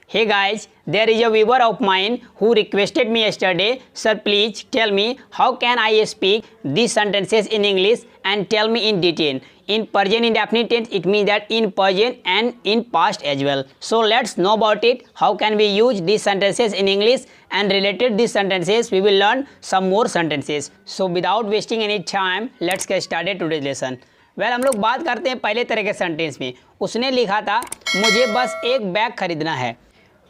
Hey guys, there is a viewer of mine who requested me yesterday, sir please tell me how can I speak these sentences in English and tell me in detail. In present indefinite tense it means that in present and in past as well. So let's know about it. How can we use these sentences in English and related these sentences we will learn some more sentences. So without wasting any time, let's get started today's lesson. Well हम लोग बात करते हैं पहले तरह के sentence में. उसने लिखा था मुझे बस एक बैग खरीदना है.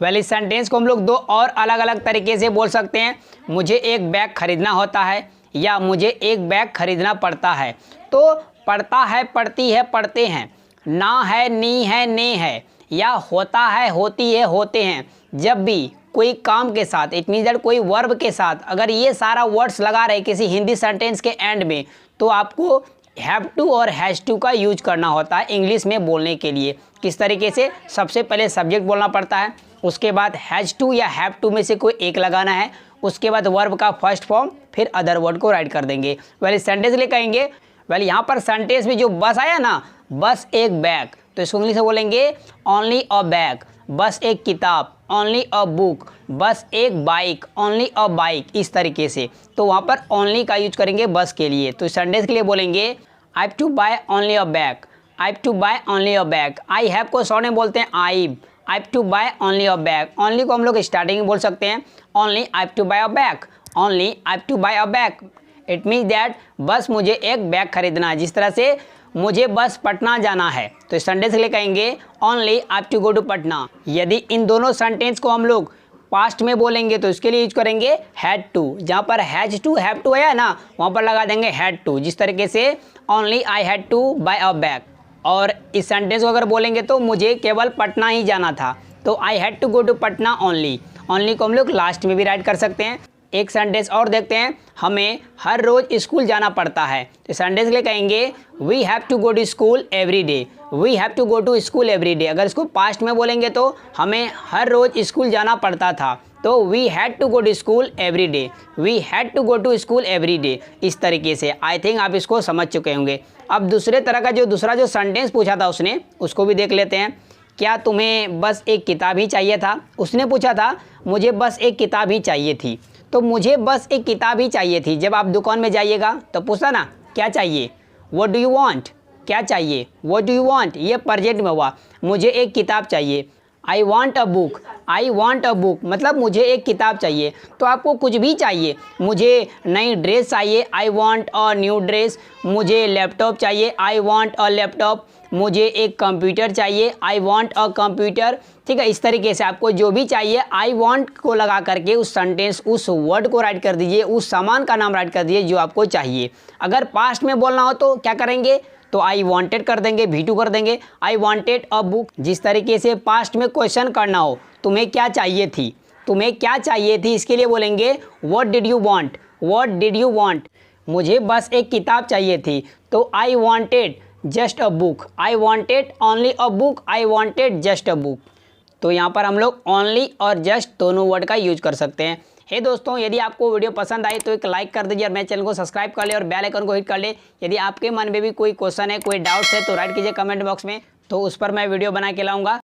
वेल इस सेंटेंस को हम लोग दो और अलग अलग तरीके से बोल सकते हैं. मुझे एक बैग खरीदना होता है या मुझे एक बैग खरीदना पड़ता है. तो पड़ता है, पड़ती है, पढ़ते हैं, ना है, नी है, ने है, या होता है, होती है, होते हैं. जब भी कोई काम के साथ इट मीन्स दैट कोई वर्ब के साथ अगर ये सारा वर्ड्स लगा रहे किसी हिंदी सेंटेंस के एंड में तो आपको हैव टू और हैज़ टू का यूज करना होता है इंग्लिश में बोलने के लिए. किस तरीके से? सबसे पहले सब्जेक्ट बोलना पड़ता है, उसके बाद हैज़ टू या हैव टू में से कोई एक लगाना है, उसके बाद वर्ब का फर्स्ट फॉर्म, फिर अदर वर्ड को राइट कर देंगे. वेल इस सेंटेंस के लिए कहेंगे. वेल यहाँ पर सेंटेंस में जो बस आया ना, बस एक बैग, तो इसको इंग्लिश में बोलेंगे ओनली अ बैग. बस एक किताब, ओनली अ बुक. बस एक बाइक, ओनली अ बाइक. इस तरीके से तो वहाँ पर ओनली का यूज करेंगे बस के लिए. तो सेंटेंस के लिए बोलेंगे I have to buy only a bag. I have to buy only a bag. I have को शॉर्ट में बोलते हैं I have to buy only a bag. Only को हम लोग स्टार्टिंग में बोल सकते हैं only I have to buy a bag. Only I have to buy a bag. It means that बस मुझे एक बैग खरीदना है. जिस तरह से मुझे बस पटना जाना है तो सेंटेंस के लिए कहेंगे only I have to go to Patna. यदि इन दोनों सेंटेंस को हम लोग पास्ट में बोलेंगे तो इसके लिए यूज करेंगे हैड टू. जहाँ पर हैज टू हैव टू है ना, वहाँ पर लगा देंगे हैड टू. जिस तरीके से only I had to buy a bag. और इस सेंटेंस को अगर बोलेंगे तो मुझे केवल पटना ही जाना था तो I had to go to Patna only. Only को हम लोग लास्ट में भी राइट कर सकते हैं. एक सेंटेंस और देखते हैं. हमें हर रोज़ स्कूल जाना पड़ता है तो सेंटेंस के लिए कहेंगे we have to go to school every day. We have to go to school every day. अगर इसको पास्ट में बोलेंगे तो हमें हर रोज़ स्कूल जाना पड़ता था तो we had to go to school every day. We had to go to school every day. इस तरीके से आई थिंक आप इसको समझ चुके होंगे. अब दूसरे तरह का दूसरा जो सेंटेंस पूछा था उसने, उसको भी देख लेते हैं. क्या तुम्हें बस एक किताब ही चाहिए था? उसने पूछा था मुझे बस एक किताब ही चाहिए थी. तो मुझे बस एक किताब ही चाहिए थी. जब आप दुकान में जाइएगा तो पूछा ना क्या चाहिए, व्हाट डू यू वांट. क्या चाहिए, व्हाट डू यू वांट. ये प्रेजेंट में हुआ. मुझे एक किताब चाहिए. I want a book. I want a book मतलब मुझे एक किताब चाहिए. तो आपको कुछ भी चाहिए. मुझे नई ड्रेस चाहिए. I want a new dress. मुझे लैपटॉप चाहिए. I want a laptop. मुझे एक कंप्यूटर चाहिए. I want a computer. ठीक है, इस तरीके से आपको जो भी चाहिए आई वांट को लगा करके उस सेंटेंस उस वर्ड को राइट कर दीजिए, उस सामान का नाम राइट कर दीजिए जो आपको चाहिए. अगर पास्ट में बोलना हो तो क्या करेंगे, तो आई वांटेड कर देंगे, V2 कर देंगे. I wanted a book. जिस तरीके से पास्ट में क्वेश्चन करना हो तुम्हें क्या चाहिए थी, तुम्हें क्या चाहिए थी, इसके लिए बोलेंगे what did you want. What did you want. मुझे बस एक किताब चाहिए थी तो I wanted just a book. I wanted only a book. I wanted just a book. तो यहाँ पर हम लोग ओनली और जस्ट दोनों वर्ड का यूज कर सकते हैं. हे दोस्तों, यदि आपको वीडियो पसंद आई तो एक लाइक कर दीजिए और मेरे चैनल को सब्सक्राइब कर ले और बेल आइकन को हिट कर ले. यदि आपके मन में भी कोई क्वेश्चन है, कोई डाउट्स है तो राइट कीजिए कमेंट बॉक्स में, तो उस पर मैं वीडियो बना के लाऊंगा.